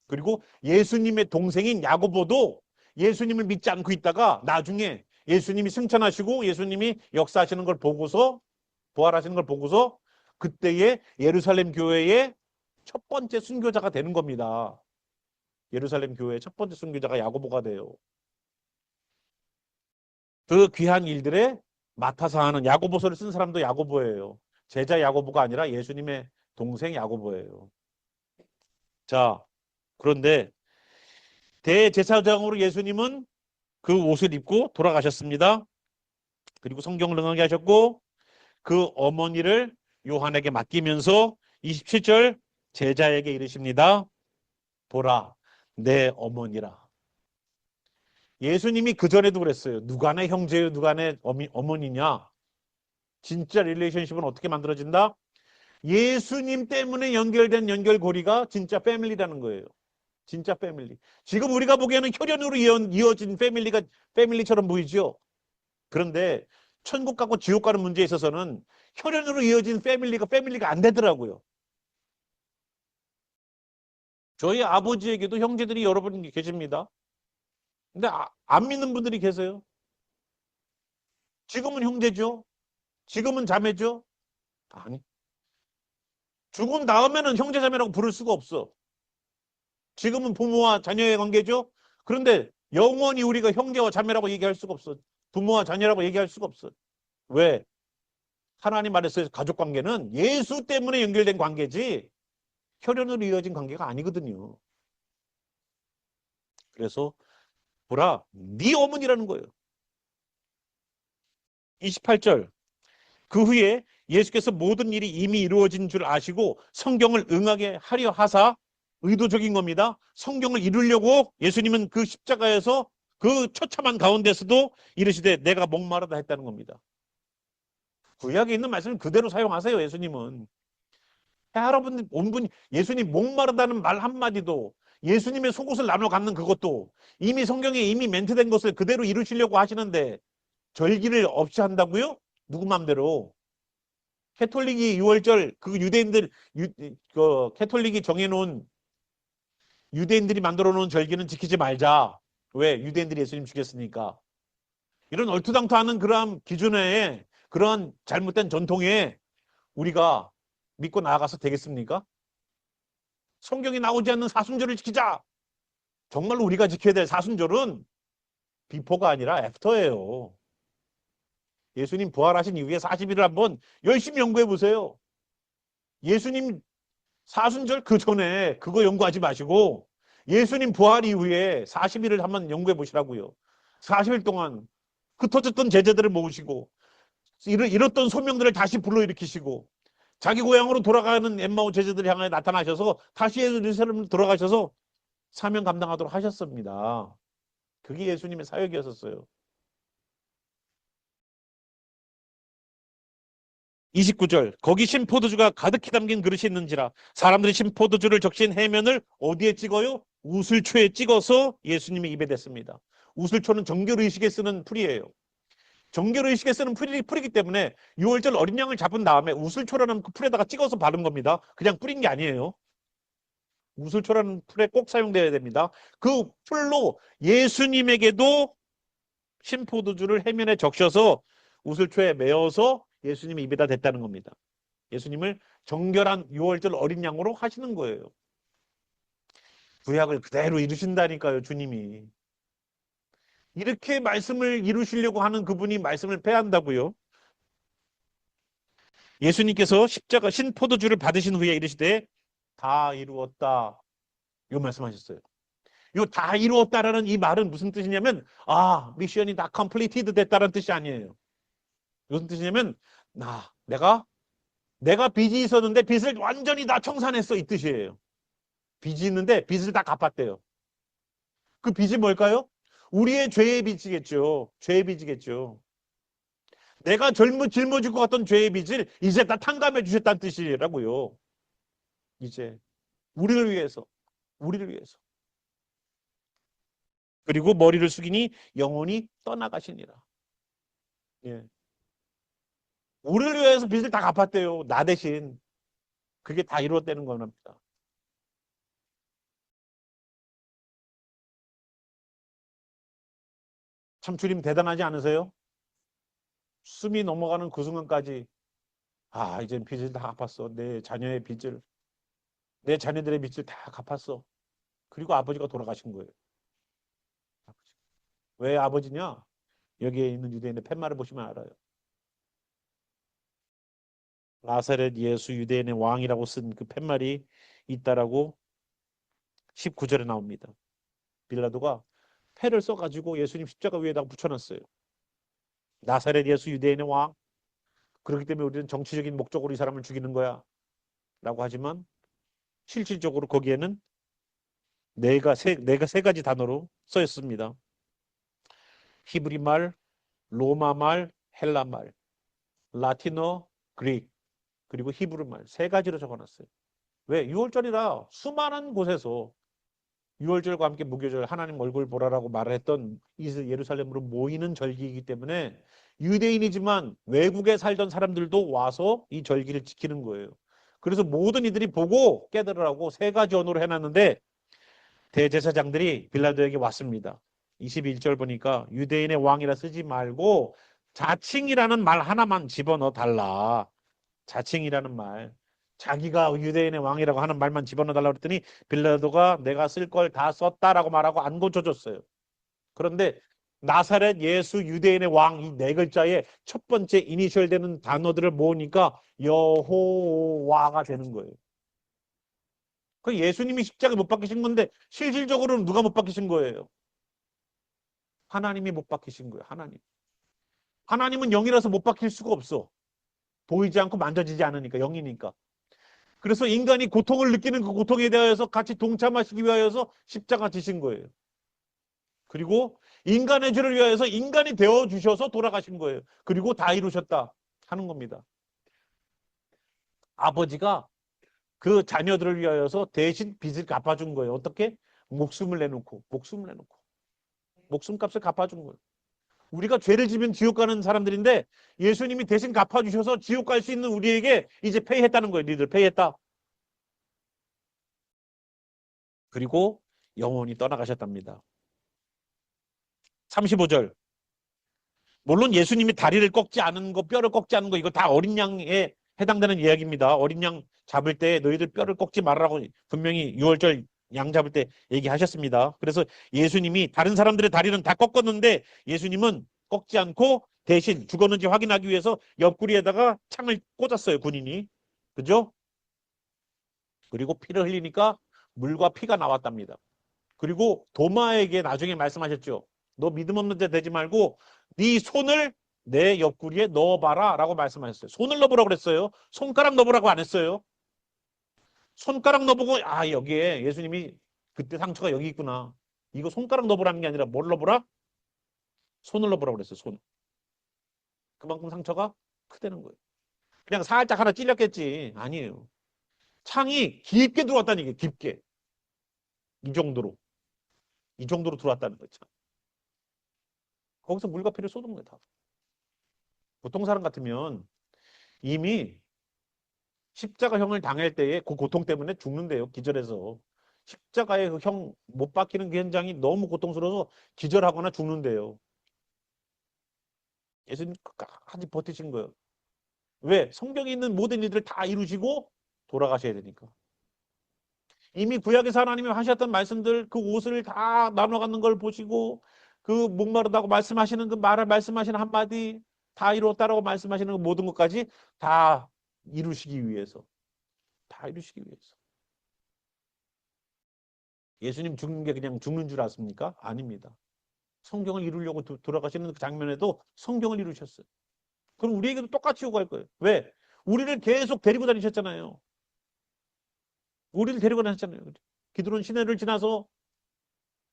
그리고 예수님의 동생인 야고보도 예수님을 믿지 않고 있다가 나중에 예수님이 승천하시고 예수님이 역사하시는 걸 보고서 부활하시는 걸 보고서 그때의 예루살렘 교회의 첫 번째 순교자가 되는 겁니다. 예루살렘 교회의 첫 번째 순교자가 야고보가 돼요. 그 귀한 일들에 맡아서 하는 야고보서를 쓴 사람도 야고보예요. 제자 야고보가 아니라 예수님의 동생 야고보예요. 자, 그런데 대제사장으로 예수님은 그 옷을 입고 돌아가셨습니다. 그리고 성경을 응하게 하셨고 그 어머니를 요한에게 맡기면서 27절 제자에게 이르십니다. 보라, 내 어머니라. 예수님이 그전에도 그랬어요. 누가 내 형제요, 누가 내 어머니냐. 진짜 릴레이션십은 어떻게 만들어진다? 예수님 때문에 연결된 연결고리가 진짜 패밀리라는 거예요. 진짜 패밀리. 지금 우리가 보기에는 혈연으로 이어진 패밀리처럼 보이죠. 그런데 천국 가고 지옥 가는 문제에 있어서는 혈연으로 이어진 패밀리가 안 되더라고요. 저희 아버지에게도 형제들이 여러 분 계십니다. 근데 안 믿는 분들이 계세요. 지금은 형제죠. 지금은 자매죠. 아니. 죽은 다음에는 형제자매라고 부를 수가 없어. 지금은 부모와 자녀의 관계죠. 그런데 영원히 우리가 형제와 자매라고 얘기할 수가 없어. 부모와 자녀라고 얘기할 수가 없어. 왜? 하나님 말했어요. 가족관계는 예수 때문에 연결된 관계지 혈연으로 이어진 관계가 아니거든요. 그래서 보라, 네 어머니라는 거예요. 28절. 그 후에 예수께서 모든 일이 이미 이루어진 줄 아시고 성경을 응하게 하려 하사 의도적인 겁니다. 성경을 이루려고 예수님은 그 십자가에서 그 처참한 가운데서도 이르시되 내가 목마르다 했다는 겁니다. 구약에 있는 말씀을 그대로 사용하세요. 예수님은. 여러분 온분 예수님 목마르다는 말 한마디도 예수님의 속옷을 나눠 갖는 그것도 이미 성경에 이미 멘트된 것을 그대로 이루시려고 하시는데 절기를 없이 한다고요? 누구 맘대로. 캐톨릭이 6월절 그 캐톨릭이 정해놓은 유대인들이 만들어 놓은 절기는 지키지 말자. 왜? 유대인들이 예수님 죽였으니까. 이런 얼토당토하는 그러한 기준에 그런 잘못된 전통에 우리가 믿고 나아가서 되겠습니까? 성경에 나오지 않는 사순절을 지키자. 정말로 우리가 지켜야 될 사순절은 비포가 아니라 애프터예요. 예수님 부활하신 이후에 40일을 한번 열심히 연구해 보세요. 예수님 사순절 그 전에 그거 연구하지 마시고 예수님 부활 이후에 40일을 한번 연구해 보시라고요. 40일 동안 흩어졌던 제자들을 모으시고 잃었던 소명들을 다시 불러일으키시고 자기 고향으로 돌아가는 엠마오 제자들 향해 나타나셔서 다시 예루살렘으로 돌아가셔서 사명 감당하도록 하셨습니다. 그게 예수님의 사역이었었어요. 29절 거기 신포도주가 가득히 담긴 그릇이 있는지라 사람들이 신포도주를 적신 해면을 어디에 찍어요? 우슬초에 찍어서 예수님의 입에 댔습니다. 우슬초는 정결의식에 쓰는 풀이에요. 정결의식에 쓰는 풀이기 때문에 6월절 어린 양을 잡은 다음에 우슬초라는 그 풀에다가 찍어서 바른 겁니다. 그냥 뿌린 게 아니에요. 우슬초라는 풀에 꼭 사용되어야 됩니다. 그 풀로 예수님에게도 신포도주를 해면에 적셔서 우슬초에 메어서 예수님의 입에다 댔다는 겁니다. 예수님을 정결한 6월절 어린 양으로 하시는 거예요. 구약을 그대로 이루신다니까요, 주님이. 이렇게 말씀을 이루시려고 하는 그분이 말씀을 패한다고요. 예수님께서 십자가 신포도주를 받으신 후에 이르시되 다 이루었다. 이 말씀하셨어요. 이 다 이루었다라는 이 말은 무슨 뜻이냐면 미션이 다 컴플리티드 됐다는 뜻이 아니에요. 무슨 뜻이냐면 내가 빚이 있었는데 빚을 완전히 다 청산했어 이 뜻이에요. 빚이 있는데 빚을 다 갚았대요. 그 빚이 뭘까요? 우리의 죄의 빚이겠죠. 죄의 빚이겠죠. 내가 짊어지고 갔던 죄의 빚을 이제 다 탕감해 주셨다는 뜻이라고요. 이제 우리를 위해서. 그리고 머리를 숙이니 영혼이 떠나가시니라. 예. 우리를 위해서 빚을 다 갚았대요. 나 대신. 그게 다 이루어지는 겁니다. 참 주님 대단하지 않으세요? 숨이 넘어가는 그 순간까지 아, 이제 빚을 다 갚았어. 내 자녀의 빚을, 내 자녀들의 빚을 다 갚았어. 그리고 아버지가 돌아가신 거예요. 왜 아버지냐? 여기에 있는 유대인의 팻말을 보시면 알아요. 나사렛 예수 유대인의 왕이라고 쓴 그 팻말이 있다라고 19절에 나옵니다. 빌라도가 패를 써가지고 예수님 십자가 위에다가 붙여놨어요. 나사렛 예수 유대인의 왕. 그렇기 때문에 우리는 정치적인 목적으로 이 사람을 죽이는 거야. 라고 하지만 실질적으로 거기에는 네가 세 가지 단어로 써있습니다. 히브리 말, 로마 말, 헬라 말, 라틴어, 그릭, 그리고 히브리 말 세 가지로 적어놨어요. 왜? 6월절이라 수많은 곳에서 6월절과 함께 무교절 하나님 얼굴 보라라고 말을 했던 예루살렘으로 모이는 절기이기 때문에 유대인이지만 외국에 살던 사람들도 와서 이 절기를 지키는 거예요. 그래서 모든 이들이 보고 깨달으라고 세 가지 언어로 해놨는데 대제사장들이 빌라도에게 왔습니다. 21절 보니까 유대인의 왕이라 쓰지 말고 자칭이라는 말 하나만 집어넣어 달라. 자칭이라는 말. 자기가 유대인의 왕이라고 하는 말만 집어넣어 달라고 그랬더니 빌라도가 내가 쓸 걸 다 썼다라고 말하고 안 고쳐줬어요. 그런데 나사렛 예수 유대인의 왕 이 네 글자의 첫 번째 이니셜 되는 단어들을 모으니까 여호와가 되는 거예요. 그 예수님이 십자가에 못 박히신 건데 실질적으로는 누가 못 박히신 거예요? 하나님이 못 박히신 거예요. 하나님. 하나님은 영이라서 못 박힐 수가 없어. 보이지 않고 만져지지 않으니까 영이니까. 그래서 인간이 고통을 느끼는 그 고통에 대하여서 같이 동참하시기 위하여서 십자가 지신 거예요. 그리고 인간의 죄를 위하여서 인간이 되어 주셔서 돌아가신 거예요. 그리고 다 이루셨다 하는 겁니다. 아버지가 그 자녀들을 위하여서 대신 빚을 갚아준 거예요. 어떻게? 목숨을 내놓고 목숨값을 갚아준 거예요. 우리가 죄를 지면 지옥 가는 사람들인데 예수님이 대신 갚아주셔서 지옥 갈 수 있는 우리에게 이제 페이했다는 거예요. 니들 페이했다. 그리고 영원히 떠나가셨답니다. 35절. 물론 예수님이 다리를 꺾지 않은 거, 뼈를 꺾지 않은 거 이거 다 어린 양에 해당되는 이야기입니다. 어린 양 잡을 때 너희들 뼈를 꺾지 말라고 분명히 6월절 양 잡을 때 얘기하셨습니다. 그래서 예수님이 다른 사람들의 다리는 다 꺾었는데 예수님은 꺾지 않고 대신 죽었는지 확인하기 위해서 옆구리에다가 창을 꽂았어요. 군인이. 그죠? 그리고 피를 흘리니까 물과 피가 나왔답니다. 그리고 도마에게 나중에 말씀하셨죠. 너 믿음 없는 데 되지 말고 네 손을 내 옆구리에 넣어봐라 라고 말씀하셨어요. 손을 넣어보라고 그랬어요. 손가락 넣어보라고 안 했어요. 손가락 넣어보고 아 여기에 예수님이 그때 상처가 여기 있구나. 이거 손가락 넣어보라는 게 아니라 뭘 넣어보라? 손을 넣어보라고 그랬어요. 손. 그만큼 상처가 크다는 거예요. 그냥 살짝 하나 찔렸겠지. 아니에요. 창이 깊게 들어왔다는 게 깊게. 이 정도로. 이 정도로 들어왔다는 거죠. 거기서 물과 피를 쏟은 거예요. 다. 보통 사람 같으면 이미 십자가형을 당할 때에 그 고통 때문에 죽는데요. 기절해서. 십자가에 그 형 못 박히는 그 현장이 너무 고통스러워서 기절하거나 죽는데요. 예수님 끝까지 버티신 거예요. 왜? 성경에 있는 모든 일들을 다 이루시고 돌아가셔야 되니까. 이미 구약에서 하나님이 하셨던 말씀들 그 옷을 다 나눠 갖는 걸 보시고 그 목마르다고 말씀하시는 그 말을 말씀하시는 한마디 다 이루었다라고 말씀하시는 그 모든 것까지 다 이루시기 위해서 다 이루시기 위해서. 예수님 죽는 게 그냥 죽는 줄 아십니까? 아닙니다. 성경을 이루려고 돌아가시는 그 장면에도 성경을 이루셨어요. 그럼 우리에게도 똑같이 요구할 거예요. 왜? 우리를 계속 데리고 다니셨잖아요. 우리를 데리고 다니셨잖아요. 기드론 시내를 지나서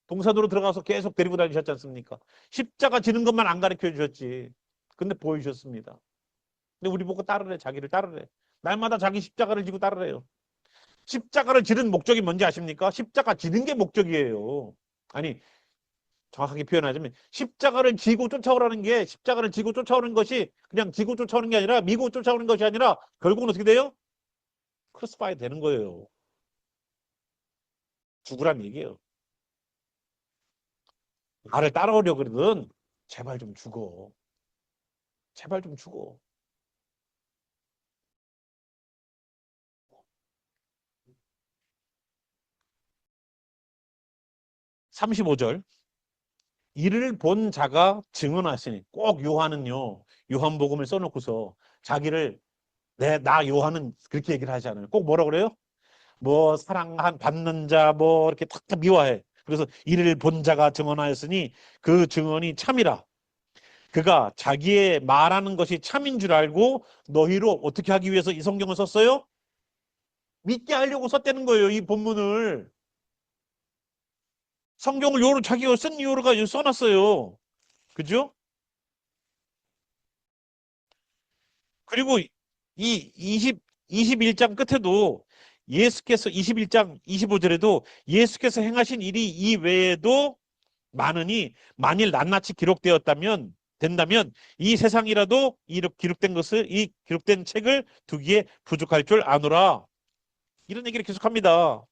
동산으로 들어가서 계속 데리고 다니셨지 않습니까? 십자가 지는 것만 안 가르쳐 주셨지. 근데 보여주셨습니다. 근데 우리 보고 따르래. 자기를 따르래. 날마다 자기 십자가를 지고 따르래요. 십자가를 지는 목적이 뭔지 아십니까? 십자가 지는 게 목적이에요. 아니 정확하게 표현하자면 십자가를 지고 쫓아오는 것이 그냥 지고 쫓아오는 게 아니라 미고 쫓아오는 것이 아니라 결국은 어떻게 돼요? 크로스파이 되는 거예요. 죽으란 얘기예요. 나를 따라오려고 그러든 제발 좀 죽어. 제발 좀 죽어. 35절. 이를 본 자가 증언하시니 꼭 요한은요. 요한복음을 써놓고서 자기를 나 요한은 그렇게 얘기를 하지 않아요. 꼭 뭐라 그래요? 뭐 사랑한 받는 자 뭐 이렇게 탁 미화해. 그래서 이를 본 자가 증언하였으니 그 증언이 참이라. 그가 자기의 말하는 것이 참인 줄 알고 너희로 어떻게 하기 위해서 이 성경을 썼어요? 믿게 하려고 썼다는 거예요. 이 본문을. 성경을 요로 자기가 쓴 이유로가 써놨어요. 그죠? 그리고 이 21장 끝에도 예수께서 21장 25절에도 예수께서 행하신 일이 이 외에도 많으니 만일 낱낱이 기록되었다면 된다면 이 세상이라도 이 기록된 것을 이 기록된 책을 두기에 부족할 줄 아노라. 이런 얘기를 계속합니다.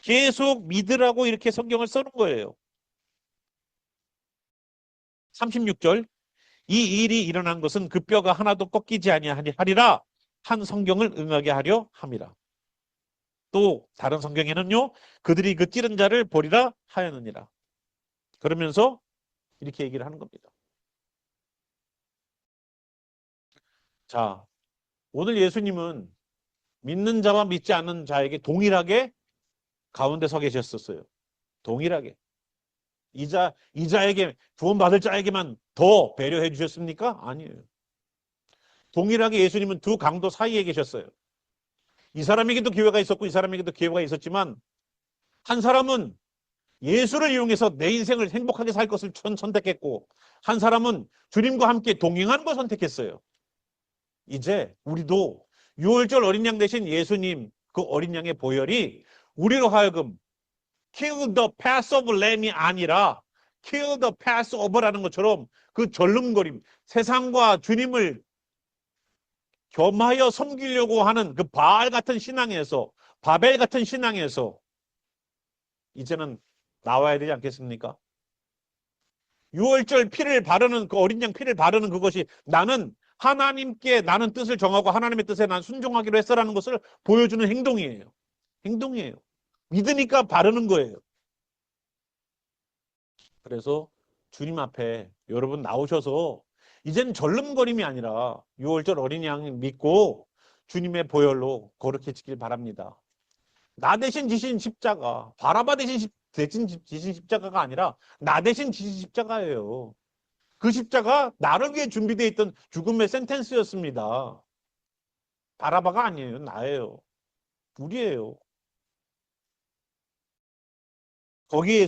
계속 믿으라고 이렇게 성경을 써놓은 거예요. 36절 이 일이 일어난 것은 그 뼈가 하나도 꺾이지 아니하리라 한 성경을 응하게 하려 함이라. 또 다른 성경에는요. 그들이 그 찌른 자를 보리라 하였느니라. 그러면서 이렇게 얘기를 하는 겁니다. 자, 오늘 예수님은 믿는 자와 믿지 않는 자에게 동일하게 가운데 서 계셨었어요. 동일하게. 이자에게 구원받을 자에게만 더 배려해 주셨습니까? 아니에요. 동일하게 예수님은 두 강도 사이에 계셨어요. 이 사람에게도 기회가 있었고 이 사람에게도 기회가 있었지만 한 사람은 예수를 이용해서 내 인생을 행복하게 살 것을 선택했고 한 사람은 주님과 함께 동행하는 걸 선택했어요. 이제 우리도 6월절 어린 양 대신 예수님 그 어린 양의 보혈이 우리로 하여금 kill the Passover lamb이 아니라 kill the Passover라는 것처럼 그 절름거림 세상과 주님을 겸하여 섬기려고 하는 그 바알 같은 신앙에서 바벨 같은 신앙에서 이제는 나와야 되지 않겠습니까? 6월절 피를 바르는 그 어린 양 피를 바르는 그것이 나는 하나님께 나는 뜻을 정하고 하나님의 뜻에 난 순종하기로 했어라는 것을 보여주는 행동이에요. 행동이에요. 믿으니까 바르는 거예요. 그래서 주님 앞에 여러분 나오셔서 이제는 절름거림이 아니라 6월절 어린 양 믿고 주님의 보혈로 거룩해 지길 바랍니다. 나 대신 지신 십자가, 바라바 대신 지신 십자가가 아니라 나 대신 지신 십자가예요. 그 십자가 나를 위해 준비되어 있던 죽음의 센텐스였습니다. 바라바가 아니에요. 나예요. 우리예요. 거기에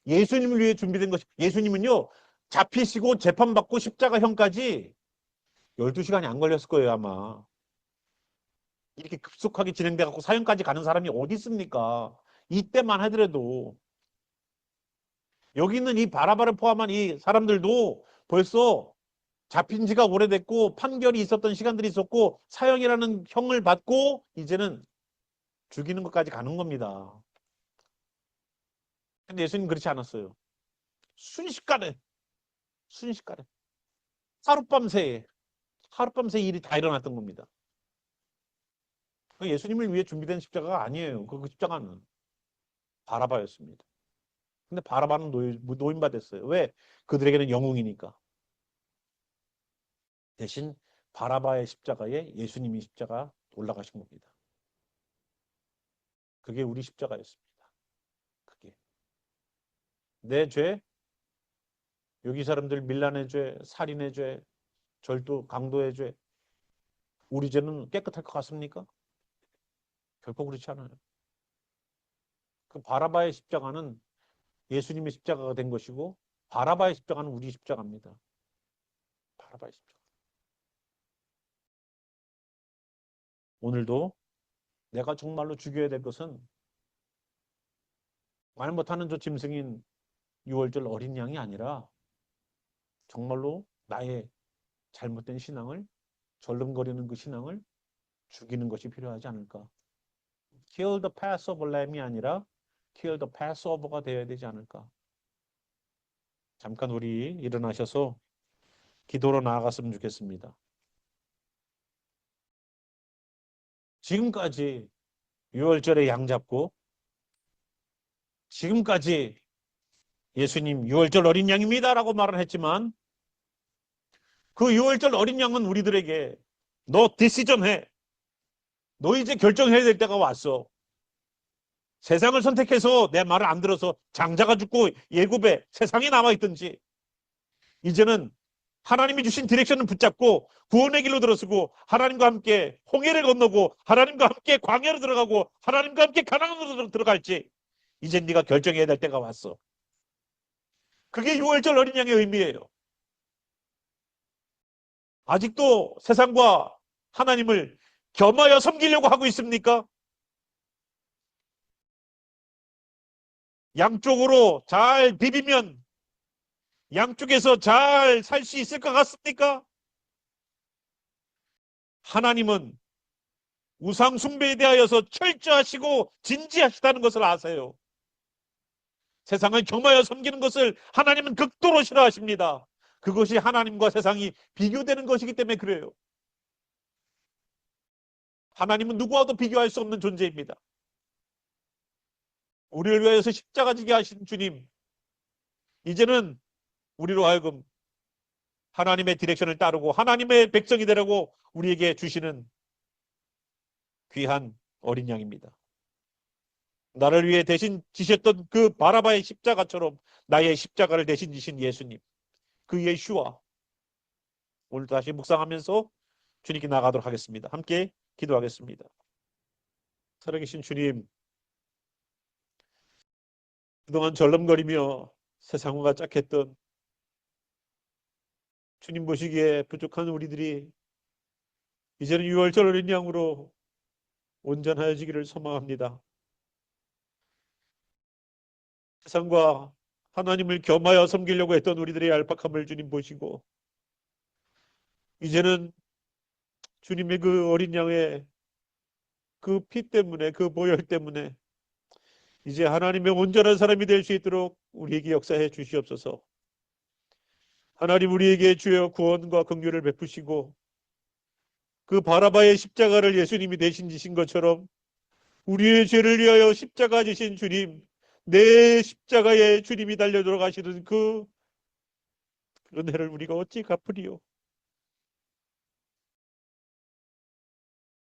예수님을 위해 준비된 것이 예수님은요. 잡히시고 재판받고 십자가형까지 12시간이 안 걸렸을 거예요. 아마. 이렇게 급속하게 진행돼 갖고 사형까지 가는 사람이 어디 있습니까? 이때만 하더라도 여기 있는 이 바라바를 포함한 이 사람들도 벌써 잡힌 지가 오래됐고 판결이 있었던 시간들이 있었고 사형이라는 형을 받고 이제는 죽이는 것까지 가는 겁니다. 근데 예수님 그렇지 않았어요. 순식간에 순식간에 하룻밤 새에 일이 다 일어났던 겁니다. 예수님을 위해 준비된 십자가가 아니에요. 그 십자가는 바라바였습니다. 근데 바라바는 노인받았어요. 왜? 그들에게는 영웅이니까. 대신 바라바의 십자가에 예수님이 십자가 올라가신 겁니다. 그게 우리 십자가였습니다. 그게 내 죄, 여기 사람들 밀란의 죄, 살인의 죄, 절도, 강도의 죄, 우리 죄는 깨끗할 것 같습니까? 결코 그렇지 않아요. 그 바라바의 십자가는 예수님의 십자가가 된 것이고 바라바의 십자가는 우리 십자가입니다. 바라바의 십자가. 오늘도 내가 정말로 죽여야 될 것은 말 못하는 저 짐승인 유월절 어린 양이 아니라 정말로 나의 잘못된 신앙을, 절름거리는 그 신앙을 죽이는 것이 필요하지 않을까. Kill the Passover lamb이 아니라 Kill the Passover가 되어야 되지 않을까. 잠깐 우리 일어나셔서 기도로 나아갔으면 좋겠습니다. 지금까지 유월절에 양 잡고 지금까지 예수님 유월절 어린 양입니다 라고 말을 했지만 그 유월절 어린 양은 우리들에게 너 디시전 해. 너 이제 결정해야 될 때가 왔어. 세상을 선택해서 내 말을 안 들어서 장자가 죽고 예굽에 세상에 남아있든지 이제는 하나님이 주신 디렉션을 붙잡고 구원의 길로 들어서고 하나님과 함께 홍해를 건너고 하나님과 함께 광야로 들어가고 하나님과 함께 가나안으로 들어갈지 이제 네가 결정해야 될 때가 왔어. 그게 유월절 어린 양의 의미예요. 아직도 세상과 하나님을 겸하여 섬기려고 하고 있습니까? 양쪽으로 잘 비비면 양쪽에서 잘 살 수 있을 것 같습니까? 하나님은 우상 숭배에 대하여서 철저하시고 진지하시다는 것을 아세요. 세상을 겸하여 섬기는 것을 하나님은 극도로 싫어하십니다. 그것이 하나님과 세상이 비교되는 것이기 때문에 그래요. 하나님은 누구와도 비교할 수 없는 존재입니다. 우리를 위하여서 십자가 지게 하신 주님, 이제는 우리로 하여금 하나님의 디렉션을 따르고 하나님의 백성이 되라고 우리에게 주시는 귀한 어린 양입니다. 나를 위해 대신 지셨던 그 바라바의 십자가처럼 나의 십자가를 대신 지신 예수님, 그 예수와 오늘 다시 묵상하면서 주님께 나가도록 하겠습니다. 함께 기도하겠습니다. 살아계신 주님, 그동안 절름거리며 세상과 짝했던 주님 보시기에 부족한 우리들이 이제는 유월절 어린 양으로 온전하여지기를 소망합니다. 세상과 하나님을 겸하여 섬기려고 했던 우리들의 얄팍함을 주님 보시고 이제는 주님의 그 어린 양의 그 피 때문에 그 보혈 때문에 이제 하나님의 온전한 사람이 될 수 있도록 우리에게 역사해 주시옵소서. 하나님 우리에게 주여 구원과 긍휼을 베푸시고 그 바라바의 십자가를 예수님이 대신 지신 것처럼 우리의 죄를 위하여 십자가 지신 주님, 내 십자가에 주님이 달려 돌아가시는 그 은혜를 우리가 어찌 갚으리요.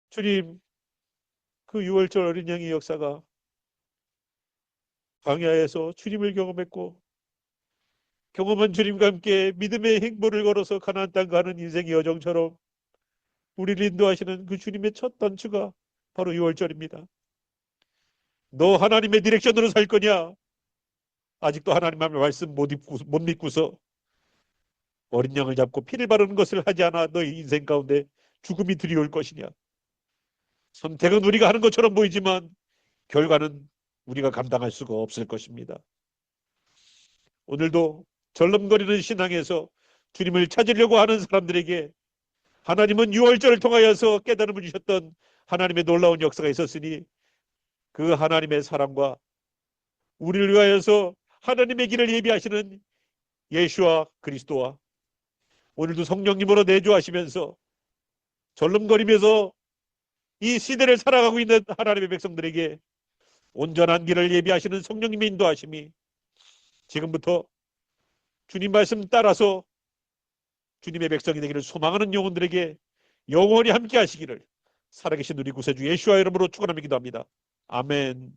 주님, 그 유월절 어린 양의 역사가 광야에서 주님을 경험했고 경험한 주님과 함께 믿음의 행보를 걸어서 가나안 땅 가는 인생의 여정처럼 우리를 인도하시는 그 주님의 첫 단추가 바로 유월절입니다. 너 하나님의 디렉션으로 살 거냐? 아직도 하나님의 말씀 못 믿고서 어린 양을 잡고 피를 바르는 것을 하지 않아 너희 인생 가운데 죽음이 들이올 것이냐? 선택은 우리가 하는 것처럼 보이지만 결과는 우리가 감당할 수가 없을 것입니다. 오늘도 절름거리는 신앙에서 주님을 찾으려고 하는 사람들에게 하나님은 유월절을 통하여서 깨달음을 주셨던 하나님의 놀라운 역사가 있었으니 그 하나님의 사랑과 우리를 위하여서 하나님의 길을 예비하시는 예수와 그리스도와 오늘도 성령님으로 내주하시면서 절름거리면서 이 시대를 살아가고 있는 하나님의 백성들에게 온전한 길을 예비하시는 성령님의 인도하심이 지금부터 주님 말씀 따라서 주님의 백성이 되기를 소망하는 영혼들에게 영원히 함께 하시기를 살아계신 우리 구세주 예수와 이름으로 축원하며 기도합니다. 아멘.